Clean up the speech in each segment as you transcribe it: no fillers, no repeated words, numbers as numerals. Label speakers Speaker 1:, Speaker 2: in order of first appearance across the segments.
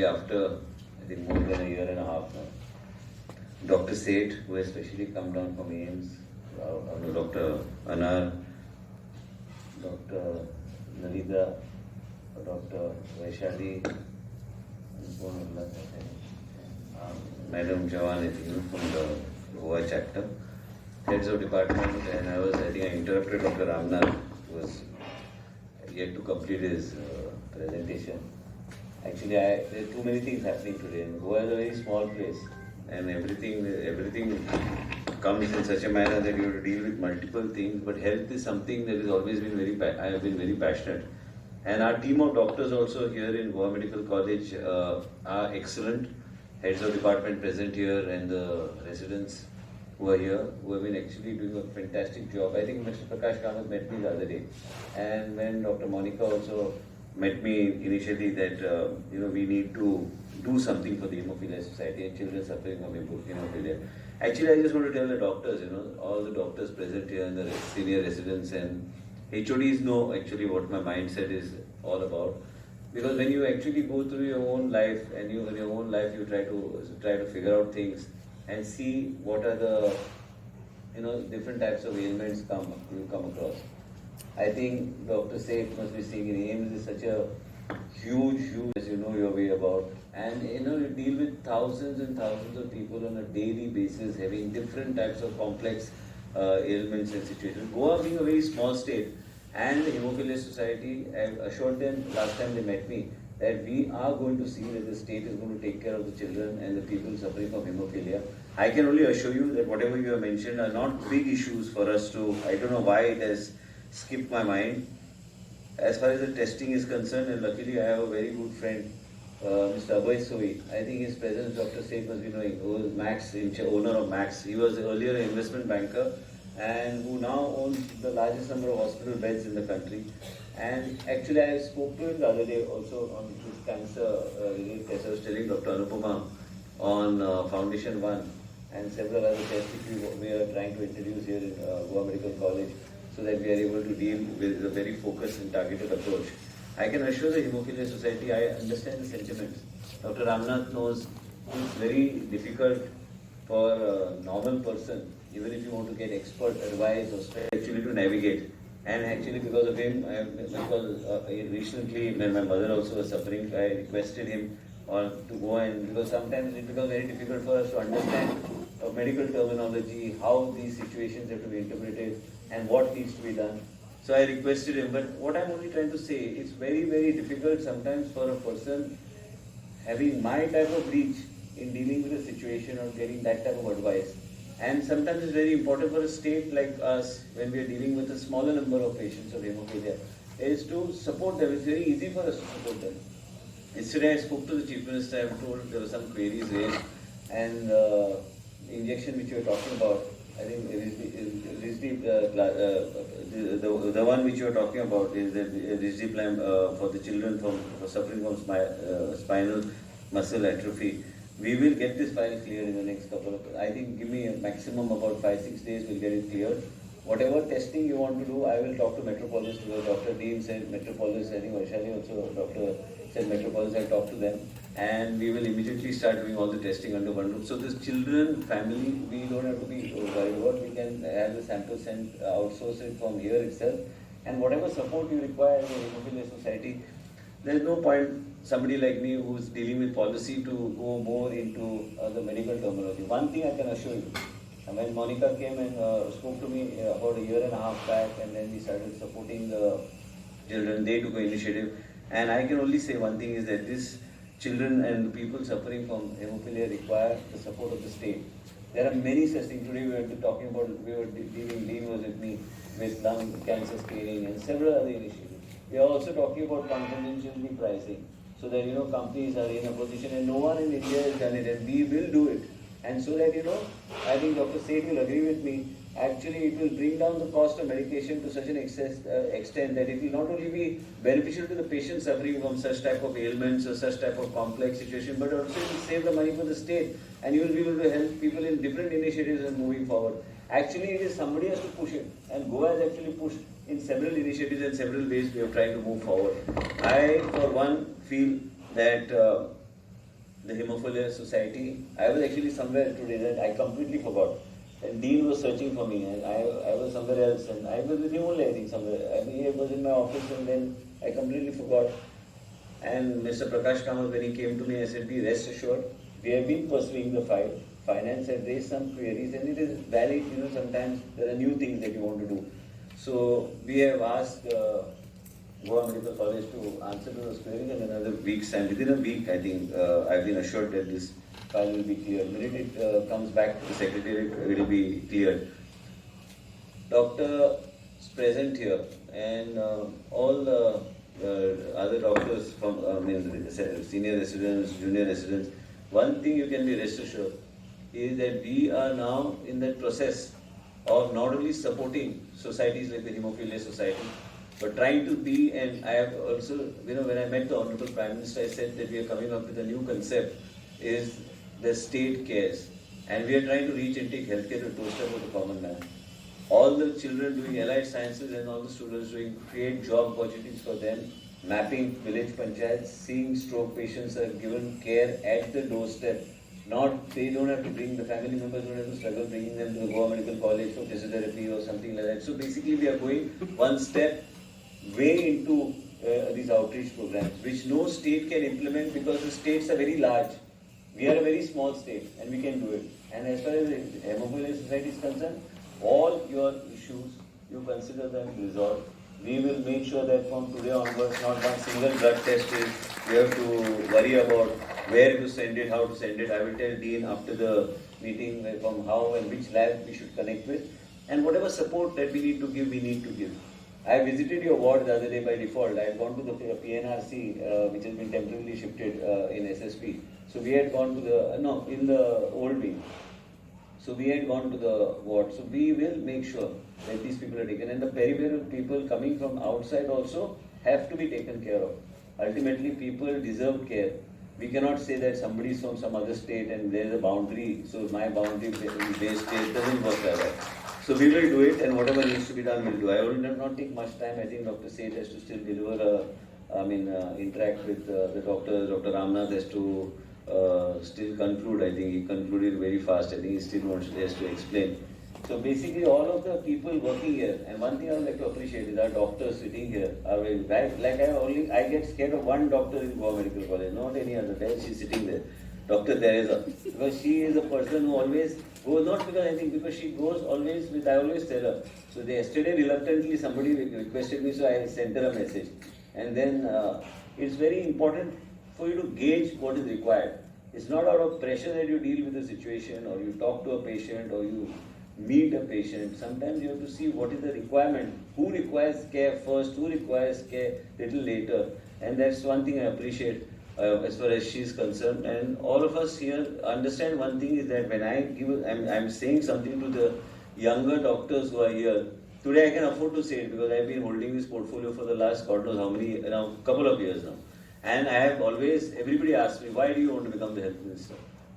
Speaker 1: after I think more than a year and a half now. Dr. Seth, who has specially come down from AIIMS, Dr. Anar, Dr. Tulika, Dr. Vaishali, Madam Jawan, from the Goa chapter, heads of department, and I think I interrupted Dr. Ramnath, who was yet to complete his presentation. Actually, there are too many things happening today. And Goa is a very small place, and everything comes in such a manner that you have to deal with multiple things. But health is something that has always been I have been very passionate. And our team of doctors also here in Goa Medical College are excellent. Heads of department present here and the residents who are here, who have been actually doing a fantastic job. I think Mr. Prakash Kamath met me the other day, and when Dr. Monica also met me initially that we need to do something for the Hemophilia Society and children suffering from hemophilia. Actually, I just want to tell the doctors, all the doctors present here and the senior residents and HODs know actually what my mindset is all about. Because when you actually go through your own life and in your own life you try to figure out things and see what are the different types of ailments you come across. I think Dr. Seth must be seeing in AIIMS is such a huge, as you know your way about. And you deal with thousands and thousands of people on a daily basis having different types of complex ailments and situations. Goa being a very small state and the Hemophilia Society, I assured them last time they met me that we are going to see that the state is going to take care of the children and the people suffering from hemophilia. I can only assure you that whatever you have mentioned are not big issues for us to, I don't know why it has skipped my mind. As far as the testing is concerned, and luckily I have a very good friend, Mr. Abhay Soi. I think his presence, Dr. Seth must be knowing, who is Max, owner of Max. He was earlier an investment banker and who now owns the largest number of hospital beds in the country. And actually I spoke to him the other day also on his cancer related test. I was telling Dr. Anupama on Foundation 1 and several other tests which we are trying to introduce here in Goa Medical College so that we are able to deal with a very focused and targeted approach. I can assure the Hemophilia Society, I understand the sentiments. Dr. Ramnath knows it's very difficult for a normal person, even if you want to get expert advice or actually to navigate. And actually because of him, recently when my mother also was suffering, I requested him to go, and because sometimes it becomes very difficult for us to understand medical terminology, how these situations have to be interpreted and what needs to be done. So I requested him, but what I'm only trying to say, it's very, very difficult sometimes for a person having my type of reach in dealing with a situation or getting that type of advice. And sometimes it's very important for a state like us, when we are dealing with a smaller number of patients of hemophilia, is to support them. It's very easy for us to support them. Yesterday I spoke to the Chief Minister, I was told there were some queries raised, and the injection which you were talking about, I think the one which you are talking about is the risdiplam for the children suffering from spinal muscle atrophy. We will get this file cleared in the next couple of, I think give me a maximum about 5-6 days, we'll get it cleared. Whatever testing you want to do, I will talk to Metropolis, because Dr. Dean said Metropolis, I think Vaishali also, Dr. said Metropolis, I'll talk to them. And we will immediately start doing all the testing under one roof. So this children, family, we don't have to be worried about. We can have the sample sent, outsource it from here itself. And whatever support you require as a Hemophilia Society, there's no point somebody like me who's dealing with policy to go more into the medical terminology. One thing I can assure you, when Monica came and spoke to me about a year and a half back, and then we started supporting the children, they took an initiative. And I can only say one thing is that this children and people suffering from hemophilia require the support of the state. There are many such things. Today Dean was with me with lung cancer screening and several other initiatives. We are also talking about contingency pricing, so that companies are in a position, and no one in India has done it, and we will do it. And so that I think Dr. Seth will agree with me. Actually, it will bring down the cost of medication to such an extent that it will not only be beneficial to the patient suffering from such type of ailments or such type of complex situation, but also it will save the money for the state, and you will be able to help people in different initiatives and moving forward. Actually, it is somebody has to push it, and Goa has actually pushed in several initiatives and several ways we are trying to move forward. I, for one, feel that the Hemophilia Society. I was actually somewhere today that I completely forgot. And Dean was searching for me, and I was somewhere else, and I was with him only, I think, somewhere. I mean, he was in my office, and then I completely forgot. And Mr. Prakash Kamath, when he came to me, I said, be rest assured, we have been pursuing the file. Finance had raised some queries, and it is valid, sometimes there are new things that you want to do. So we have asked Goa Medical College to answer to those queries in another week's time. Within a week, I think, I've been assured that this file will be cleared. The minute it comes back to the secretary, it will be cleared. Doctor is present here, and all the other doctors from senior residents, junior residents, one thing you can be rest assured is that we are now in that process of not only supporting societies like the Hemophilia Society, but trying to be, and I have also, when I met the Honorable Prime Minister, I said that we are coming up with a new concept, is the state cares. And we are trying to reach and take healthcare to the doorstep of the common man. All the children doing allied sciences and all the students doing create job opportunities for them, mapping village panchayats, seeing stroke patients are given care at the doorstep. They don't have to bring, the family members don't have to struggle bringing them to the Goa Medical College for physiotherapy or something like that. So basically we are going one step way into these outreach programs, which no state can implement because the states are very large. We are a very small state and we can do it. And as far as the Hemophilia Society is concerned, all your issues, you consider them resolved. We will make sure that from today onwards, not one single blood test is we have to worry about where to send it, how to send it. I will tell Dean after the meeting from how and which lab we should connect with. And whatever support that we need to give, we need to give. I visited your ward the other day by default. I had gone to the PNRC, which has been temporarily shifted in SSP. So we had gone to in the old wing. So we had gone to the ward. So we will make sure that these people are taken. And the peripheral people coming from outside also have to be taken care of. Ultimately, people deserve care. We cannot say that somebody is from some other state and there is a boundary. So my boundary based state doesn't work like that. So we will do it, and whatever needs to be done, we'll do. I will not take much time. I think Dr. Seth has to still deliver interact with the doctor. Dr. Ramnath has to still conclude. I think he concluded very fast. I think he still has to explain. So basically, all of the people working here, and one thing I would like to appreciate is our doctors sitting here are very bad. Like I get scared of one doctor in Goa Medical College, not any other. She's sitting there, Dr. Teresa, because she is a person who always goes, not because I think, because she goes always with, I always tell her. So yesterday reluctantly somebody requested me, so I sent her a message. And then it's very important for you to gauge what is required. It's not out of pressure that you deal with a situation or you talk to a patient or you meet a patient. Sometimes you have to see what is the requirement, who requires care first, who requires care little later. And that's one thing I appreciate as far as she is concerned. And all of us here understand one thing is that when I'm saying something to the younger doctors who are here, today I can afford to say it because I've been holding this portfolio for the last God knows how many, couple of years now. And I have always, everybody asks me, why do you want to become the health minister?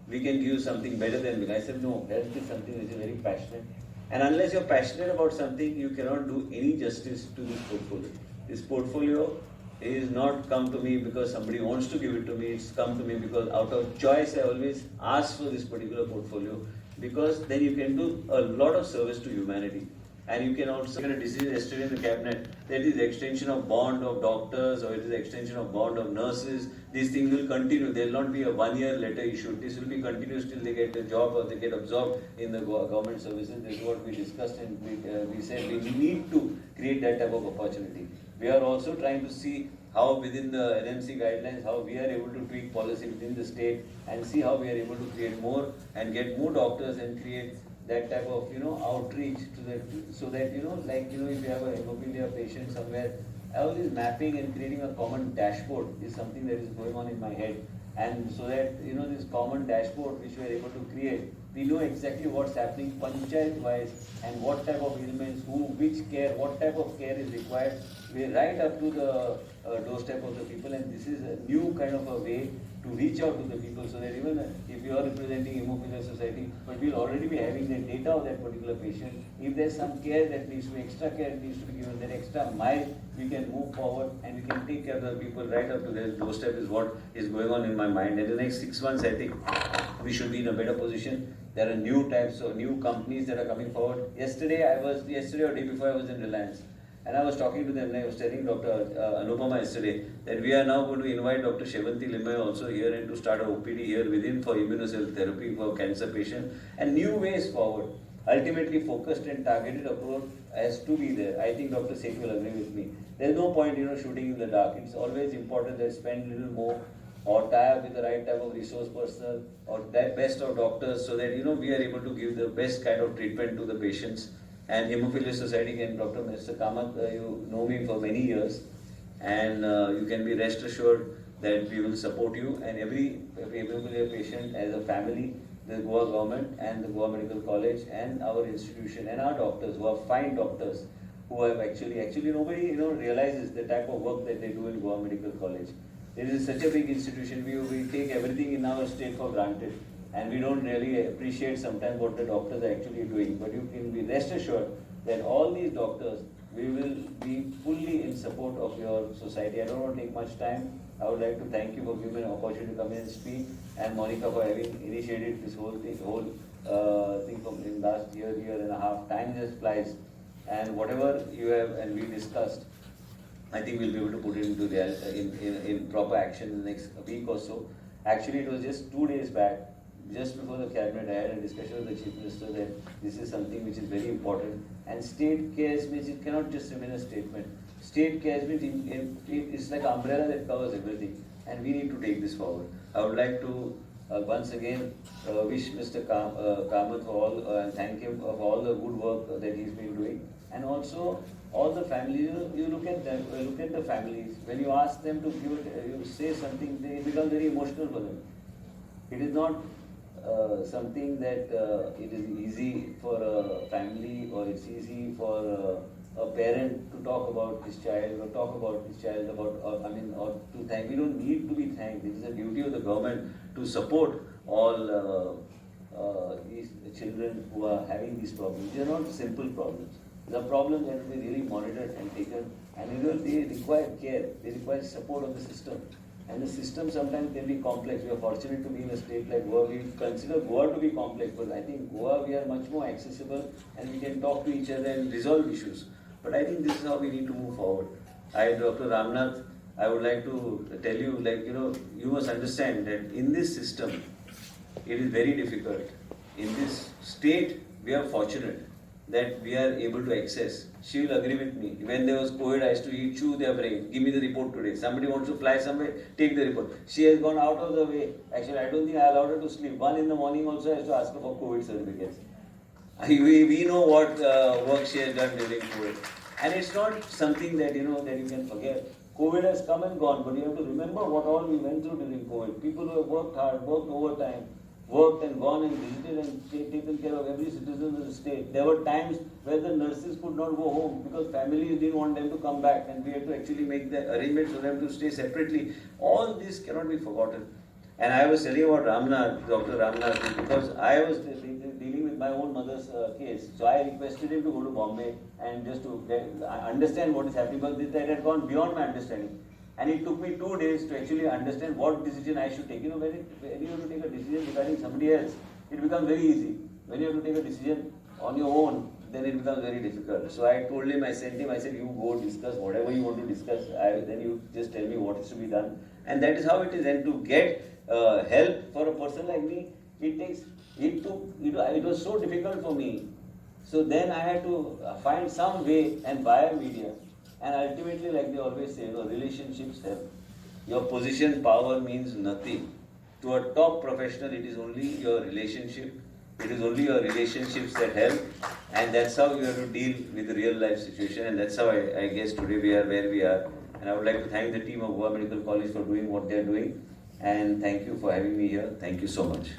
Speaker 1: We can give you something better than me. I said, no, health is something which is very passionate. And unless you're passionate about something, you cannot do any justice to this portfolio. This portfolio is not come to me because somebody wants to give it to me. It's come to me because out of choice, I always ask for this particular portfolio because then you can do a lot of service to humanity. And you can also get a decision yesterday in the cabinet that is extension of bond of doctors or it is extension of bond of nurses. These things will continue. There will not be a 1 year letter issued. This will be continuous till they get a job or they get absorbed in the government services. This is what we discussed and we said we need to create that type of opportunity. We are also trying to see how within the NMC guidelines, how we are able to tweak policy within the state and see how we are able to create more and get more doctors and create that type of outreach to that, so that like if you have a hemophilia patient somewhere, all this mapping and creating a common dashboard is something that is going on in my head. And so that this common dashboard which we are able to create, we know exactly what's happening panchayat wise and what type of ailments, which care, what type of care is required. We are right up to the doorstep of the people, and this is a new kind of a way to
Speaker 2: to reach out to the people so that even if you are representing Hemophilia Society, but we'll already be having the data of that particular patient. If there's some care that needs to be, extra care needs to be given, that extra mile, we can move forward and we can take care of the people right up to their doorstep is what is going on in my mind. In the next 6 months, I think we should be in a better position. There are new types of new companies that are coming forward. Yesterday or day before I was in Reliance. And I was talking to them, and I was telling Dr. Anupama yesterday that we are now going to invite Dr. Shevanti Limay also here and to start a OPD here within for immunocell therapy for cancer patients and new ways forward. Ultimately focused and targeted approach has to be there. I think Dr. Seth will agree with me. There's no point, shooting in the dark. It's always important that spend a little more or tie up with the right type of resource personnel or the best of doctors so that, we are able to give the best kind of treatment to the patients. And Hemophilia Society and Dr. Mr. Kamath, you know me for many years, and you can be rest assured that we will support you and every hemophilia patient as a family, the Goa government and the Goa Medical College and our institution and our doctors who are fine doctors who have actually nobody realizes the type of work that they do in Goa Medical College. It is such a big institution. We take everything in our state for granted. And we don't really appreciate sometimes what the doctors are actually doing. But you can be rest assured that all these doctors, we will be fully in support of your society. I don't want to take much time. I would like to thank you for giving me an opportunity to come in and speak, and Monica for having initiated this whole thing from in last year and a half. Time just flies. And whatever you have and we discussed, I think we'll be able to put it into in proper action in the next week or so. Actually, it was just 2 days back. Just before the cabinet, I had a discussion with the Chief Minister that this is something which is very important. And state cares means it cannot just remain a statement. State cares means it's like an umbrella that covers everything. And we need to take this forward. I would like to once again wish Mr. Kamath for all and thank him for all the good work that he's been doing. And also all the families, you look at them, look at the families. When you ask them to give it, you say something, they become very emotional for them. It is not something that it is easy for a family or it's easy for a parent to talk about his child or talk about his child or to thank. We don't need to be thanked. It is a duty of the government to support all these children who are having these problems. These are not simple problems. The problems that will be really monitored and taken, and they require care. They require support of the system. And the system sometimes can be complex. We are fortunate to be in a state like Goa. We consider Goa to be complex, but I think Goa we are much more accessible and we can talk to each other and resolve issues. But I think this is how we need to move forward. Dr. Ramnath, I would like to tell you, you must understand that in this system, it is very difficult. In this state, we are fortunate that we are able to access. She will agree with me. When there was COVID, I used to chew their brain. Give me the report today. Somebody wants to fly somewhere, take the report. She has gone out of the way. Actually, I don't think I allowed her to sleep. 1 in the morning also I used to ask her for COVID certificates. We know what work she has done during COVID. And it's not something that, that you can forget. COVID has come and gone, but you have to remember what all we went through during COVID. People who have worked hard, worked overtime, worked and gone and visited and taken care of every citizen of the state. There were times where the nurses could not go home because families didn't want them to come back and we had to actually make the arrangements for them to stay separately. All this cannot be forgotten. And I was telling about Ramnath, Dr. Ramnath, because I was dealing with my own mother's case. So I requested him to go to Bombay and just to understand what is happening, but that had gone beyond my understanding. And it took me 2 days to actually understand what decision I should take. When you have to take a decision regarding somebody else, it becomes very easy. When you have to take a decision on your own, then it becomes very difficult. So I told him, I sent him, I said, you go discuss whatever you want to discuss. Then you just tell me what is to be done. And that is how it is. And to get help for a person like me, it was so difficult for me. So then I had to find some way and via media. And ultimately, like they always say, relationships help. Your position, power means nothing. To a top professional, it is only your relationship. It is only your relationships that help. And that's how you have to deal with the real life situation. And that's how I guess today we are where we are. And I would like to thank the team of Goa Medical College for doing what they are doing. And thank you for having me here. Thank you so much.